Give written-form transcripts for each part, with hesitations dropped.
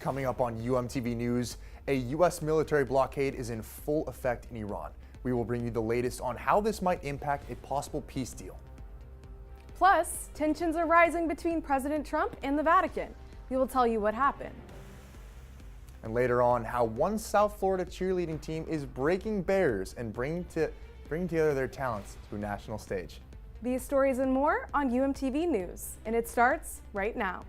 Coming up on UMTV News, a U.S. military blockade is in full effect in Iran. We will bring you the latest on how this might impact a possible peace deal. Plus, tensions are rising between President Trump and the Vatican. We will tell you what happened. And later on, how one South Florida cheerleading team is breaking barriers and bringing together their talents to a national stage. These stories and more on UMTV News, and it starts right now.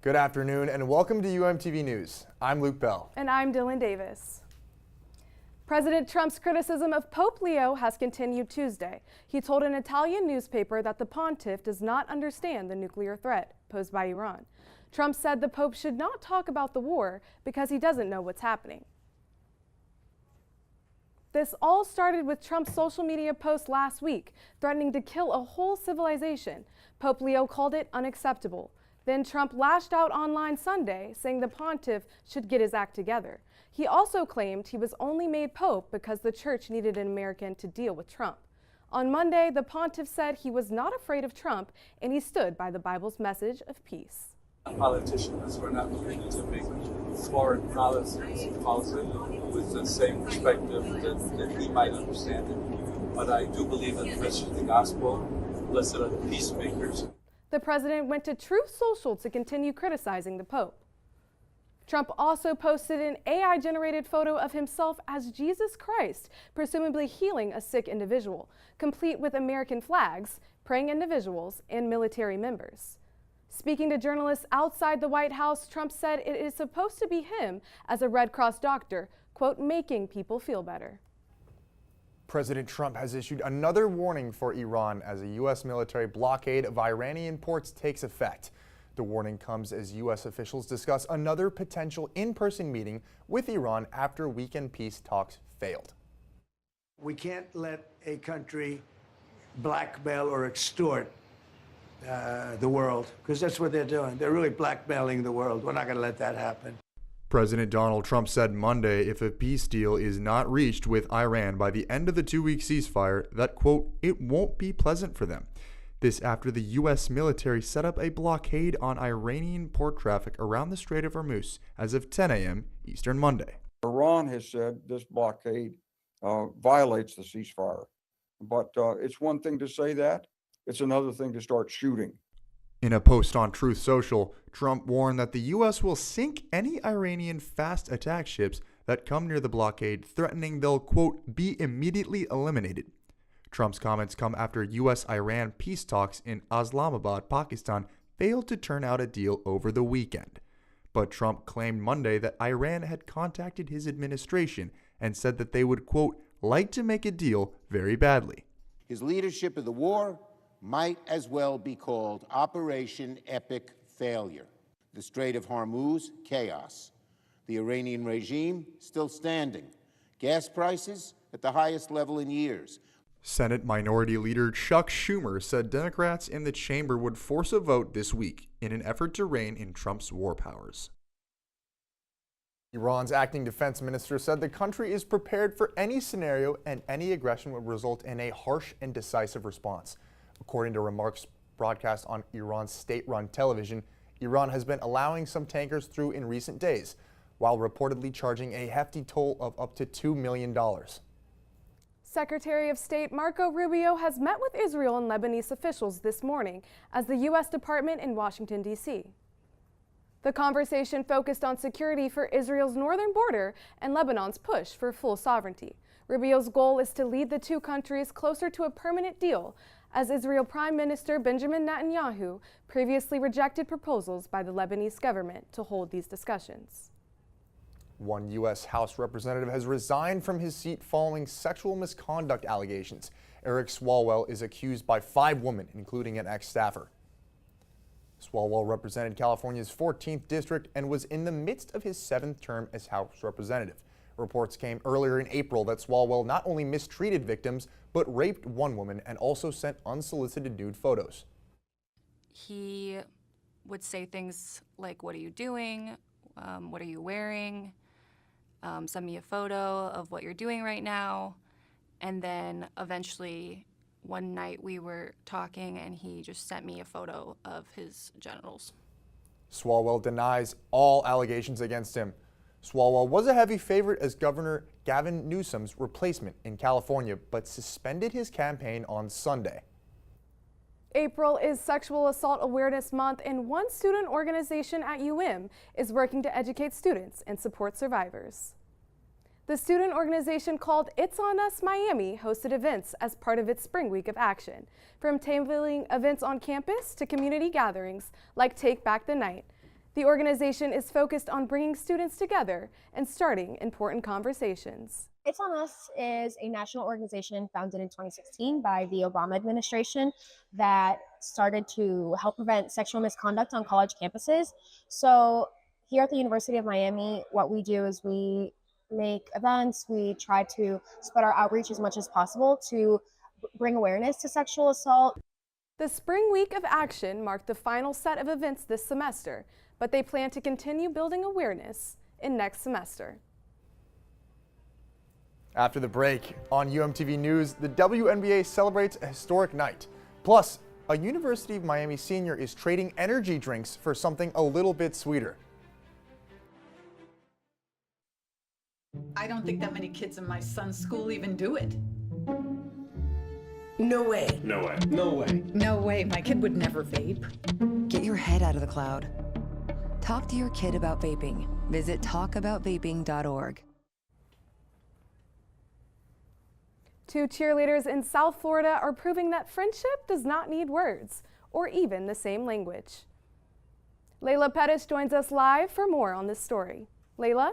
Good afternoon and welcome to UMTV News. I'm Luke Bell. And I'm Dylan Davis. President Trump's criticism of Pope Leo has continued Tuesday. He told an Italian newspaper that the pontiff does not understand the nuclear threat posed by Iran. Trump said the Pope should not talk about the war because he doesn't know what's happening. This all started with Trump's social media post last week, threatening to kill a whole civilization. Pope Leo called it unacceptable. Then Trump lashed out online Sunday, saying the pontiff should get his act together. He also claimed he was only made pope because the church needed an American to deal with Trump. On Monday, the pontiff said he was not afraid of Trump and he stood by the Bible's message of peace. Politicians were not looking to make foreign policy with the same perspective that he might understand it. But I do believe in the message of the gospel. Blessed are the peacemakers. The president went to Truth Social to continue criticizing the Pope. Trump also posted an AI-generated photo of himself as Jesus Christ, presumably healing a sick individual, complete with American flags, praying individuals, and military members. Speaking to journalists outside the White House, Trump said it is supposed to be him as a Red Cross doctor, quote, making people feel better. President Trump has issued another warning for Iran as a U.S. military blockade of Iranian ports takes effect. The warning comes as U.S. officials discuss another potential in-person meeting with Iran after weekend peace talks failed. We can't let a country blackmail or extort the world, because that's what they're doing. They're really blackmailing the world. We're not going to let that happen. President Donald Trump said Monday if a peace deal is not reached with Iran by the end of the two-week ceasefire, that, quote, it won't be pleasant for them. This after the U.S. military set up a blockade on Iranian port traffic around the Strait of Hormuz as of 10 a.m. Eastern Monday. Iran has said this blockade violates the ceasefire. But it's one thing to say that. It's another thing to start shooting. In a post on Truth Social, Trump warned that the U.S. will sink any Iranian fast attack ships that come near the blockade, threatening they'll, quote, be immediately eliminated. Trump's comments come after U.S.-Iran peace talks in Islamabad, Pakistan, failed to turn out a deal over the weekend. But Trump claimed Monday that Iran had contacted his administration and said that they would, quote, like to make a deal very badly. His leadership of the war might as well be called Operation Epic Failure. The Strait of Hormuz, chaos. The Iranian regime, still standing. Gas prices at the highest level in years. Senate Minority Leader Chuck Schumer said Democrats in the chamber would force a vote this week in an effort to rein in Trump's war powers. Iran's acting defense minister said the country is prepared for any scenario and any aggression would result in a harsh and decisive response. According to remarks broadcast on Iran's state-run television, Iran has been allowing some tankers through in recent days, while reportedly charging a hefty toll of up to $2 million. Secretary of State Marco Rubio has met with Israel and Lebanese officials this morning as the U.S. Department in Washington, D.C. The conversation focused on security for Israel's northern border and Lebanon's push for full sovereignty. Rubio's goal is to lead the two countries closer to a permanent deal, as Israel Prime Minister Benjamin Netanyahu previously rejected proposals by the Lebanese government to hold these discussions. One U.S. House representative has resigned from his seat following sexual misconduct allegations. Eric Swalwell is accused by 5 women, including an ex-staffer. Swalwell represented California's 14th district and was in the midst of his 7th term as House representative. Reports came earlier in April that Swalwell not only mistreated victims, but raped one woman and also sent unsolicited nude photos. He would say things like, "What are you doing? What are you wearing? Send me a photo of what you're doing right now." And then eventually one night we were talking and he just sent me a photo of his genitals. Swalwell denies all allegations against him. Swalwell was a heavy favorite as Governor Gavin Newsom's replacement in California, but suspended his campaign on Sunday. April is Sexual Assault Awareness Month, and one student organization at UM is working to educate students and support survivors. The student organization called It's On Us Miami hosted events as part of its Spring Week of Action, from tabling events on campus to community gatherings like Take Back the Night. The organization is focused on bringing students together and starting important conversations. It's On Us is a national organization founded in 2016 by the Obama administration that started to help prevent sexual misconduct on college campuses. So here at the University of Miami, what we do is we make events, we try to spread our outreach as much as possible to bring awareness to sexual assault. The Spring Week of Action marked the final set of events this semester, but they plan to continue building awareness in next semester. After the break, on UMTV News, the WNBA celebrates a historic night. Plus, a University of Miami senior is trading energy drinks for something a little bit sweeter. I don't think that many kids in my son's school even do it. No way. No way. No way. No way, my kid would never vape. Get your head out of the cloud. Talk to your kid about vaping. Visit talkaboutvaping.org. Two cheerleaders in South Florida are proving that friendship does not need words or even the same language. Layla Pettis joins us live for more on this story. Layla?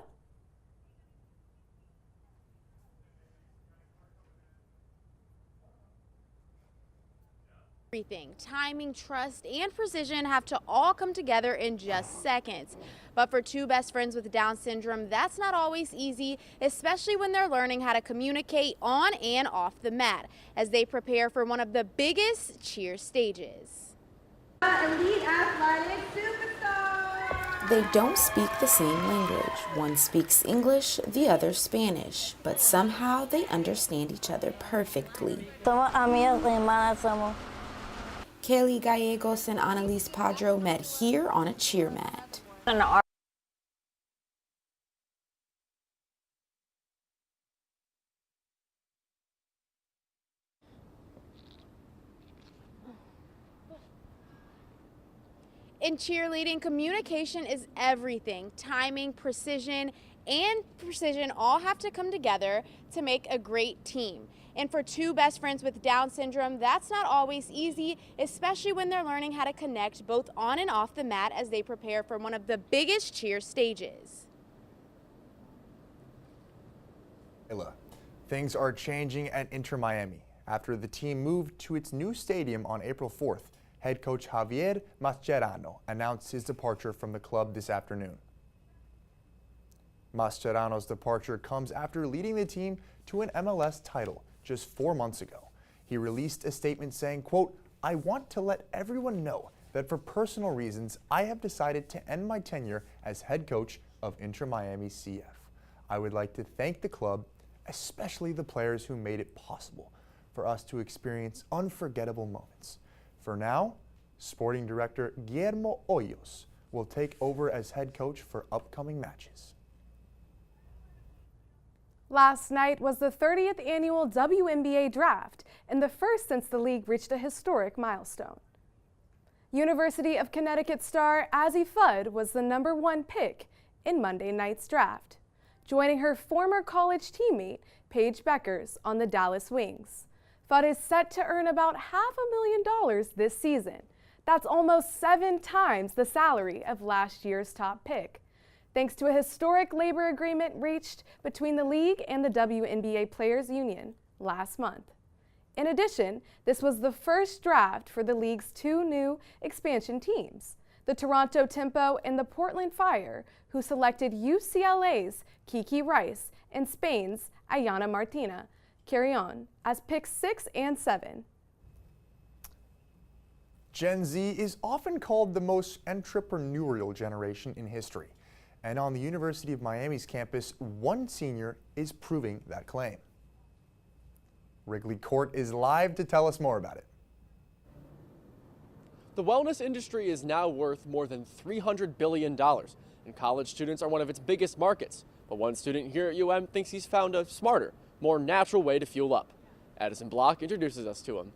Everything. Timing, trust, and precision have to all come together in just seconds. But for two best friends with Down syndrome, that's not always easy, especially when they're learning how to communicate on and off the mat as they prepare for one of the biggest cheer stages. Elite athletic superstar! They don't speak the same language. One speaks English, the other Spanish, but somehow they understand each other perfectly. Kaylee Gallegos and Annalise Padro met here on a cheer mat. In cheerleading, communication is everything. Timing, precision, and precision all have to come together to make a great team. And for two best friends with Down syndrome, that's not always easy, especially when they're learning how to connect both on and off the mat as they prepare for one of the biggest cheer stages. Things are changing at Inter Miami after the team moved to its new stadium on April 4th. Head coach Javier Mascherano announced his departure from the club this afternoon. Mascherano's departure comes after leading the team to an MLS title just 4 months ago. He released a statement saying, quote, "I want to let everyone know that for personal reasons, I have decided to end my tenure as head coach of Inter Miami CF. I would like to thank the club, especially the players who made it possible for us to experience unforgettable moments. For now, sporting director Guillermo Hoyos will take over as head coach for upcoming matches." Last night was the 30th annual WNBA draft and the first since the league reached a historic milestone. University of Connecticut star Azzi Fudd was the ¡1 pick in Monday night's draft, joining her former college teammate Paige Beckers on the Dallas Wings. Fudd is set to earn about $500,000 this season. That's almost 7 times the salary of last year's top pick, thanks to a historic labor agreement reached between the league and the WNBA Players Union last month. In addition, this was the first draft for the league's 2 new expansion teams, the Toronto Tempo and the Portland Fire, who selected UCLA's Kiki Rice and Spain's Ayana Martina Carrion as picks 6 and 7. Gen Z is often called the most entrepreneurial generation in history. And on the University of Miami's campus, one senior is proving that claim. Wrigley Court is live to tell us more about it. The wellness industry is now worth more than $300 billion, and college students are one of its biggest markets. But one student here at UM thinks he's found a smarter, more natural way to fuel up. Addison Block introduces us to him.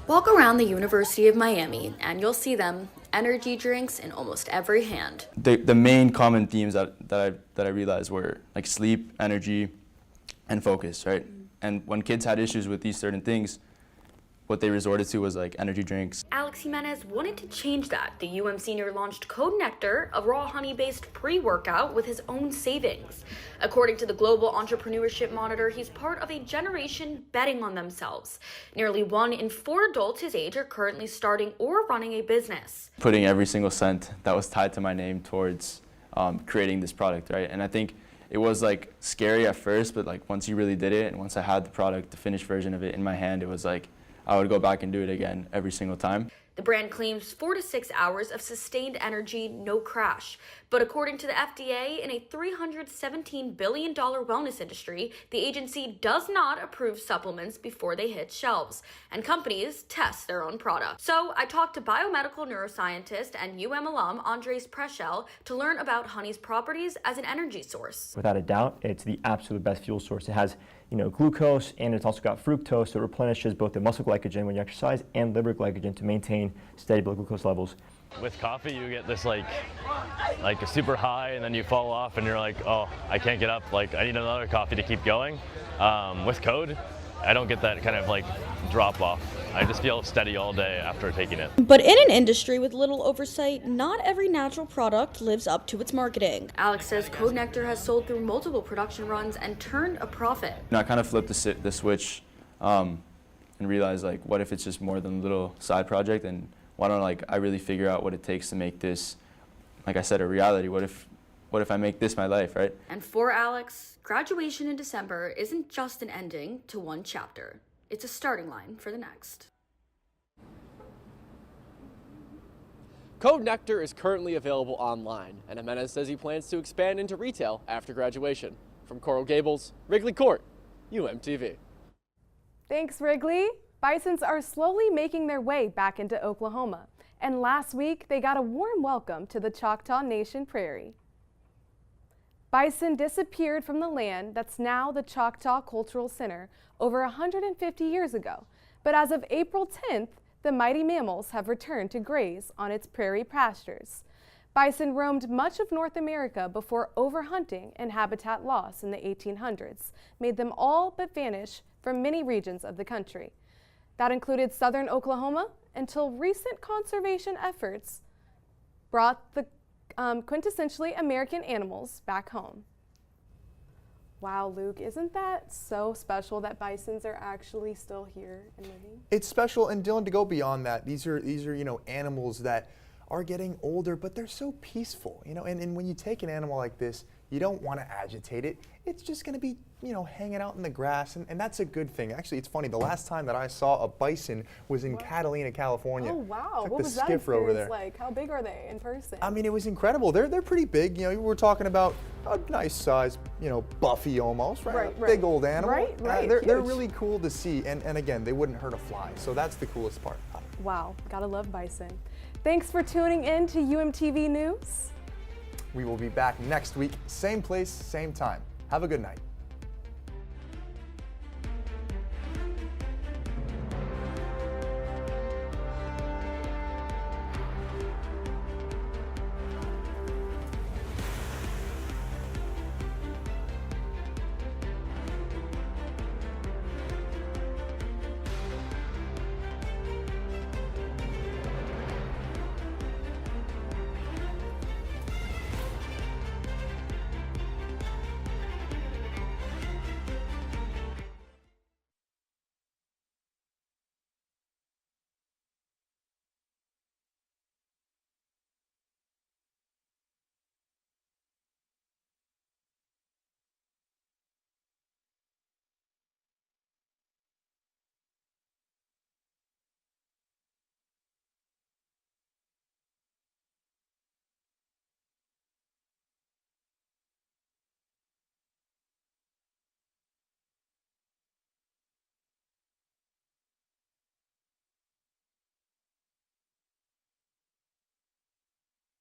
Walk around the University of Miami and you'll see them, energy drinks in almost every hand. The main common themes that I realized were like sleep, energy, and focus, right? And when kids had issues with these certain things, what they resorted to was like energy drinks. Alex Jimenez wanted to change that. The UM senior launched Code Nectar, a raw honey-based pre-workout with his own savings. According to the Global Entrepreneurship Monitor, he's part of a generation betting on themselves. Nearly 1 in 4 adults his age are currently starting or running a business. Putting every single cent that was tied to my name towards creating this product, right? And I think it was like scary at first, but like once you really did it, and once I had the product, the finished version of it in my hand, it was like I would go back and do it again every single time. The brand claims 4 to 6 hours of sustained energy, no crash. But according to the FDA, in a $317 billion wellness industry, the agency does not approve supplements before they hit shelves, and companies test their own products. So I talked to biomedical neuroscientist and UM alum Andres Preschel to learn about honey's properties as an energy source. Without a doubt, it's the absolute best fuel source. It has glucose, and it's also got fructose, so it replenishes both the muscle glycogen when you exercise and liver glycogen to maintain steady blood glucose levels. With coffee, you get this like a super high, and then you fall off, and you're like, oh, I can't get up. Like, I need another coffee to keep going. With Code, I don't get that kind of like drop off. I just feel steady all day after taking it. But in an industry with little oversight, not every natural product lives up to its marketing. Alex says Code Nectar has sold through multiple production runs and turned a profit. I kind of flipped the switch and realized, like, what if it's just more than a little side project, and why don't I really figure out what it takes to make this, like I said, a reality? What if I make this my life, right? And for Alex, graduation in December isn't just an ending to one chapter. It's a starting line for the next. Code Nectar is currently available online, and Jimenez says he plans to expand into retail after graduation. From Coral Gables, Wrigley Court, UMTV. Thanks, Wrigley. Bisons are slowly making their way back into Oklahoma, and last week they got a warm welcome to the Choctaw Nation prairie. Bison disappeared from the land that's now the Choctaw Cultural Center over 150 years ago, but as of April 10th, the mighty mammals have returned to graze on its prairie pastures. Bison roamed much of North America before overhunting and habitat loss in the 1800s made them all but vanish from many regions of the country. That included southern Oklahoma until recent conservation efforts brought the quintessentially American animals back home. Wow, Luke, isn't that so special that bisons are actually still here and living? It's special, and Dylan, to go beyond that, these are animals that are getting older, but they're so peaceful, and when you take an animal like this, you don't want to agitate it. It's just going to be, hanging out in the grass, and that's a good thing. Actually, it's funny. The last time that I saw a bison was in Catalina, California. Oh, wow. Like what the was that skipper over there. like? How big are they in person? I mean, it was incredible. They're pretty big. We're talking about a nice size, Buffy almost, right? Right. Big old animal. Right. They're really cool to see, and again, they wouldn't hurt a fly. So that's the coolest part. Wow, gotta love bison. Thanks for tuning in to UMTV News. We will be back next week, same place, same time. Have a good night.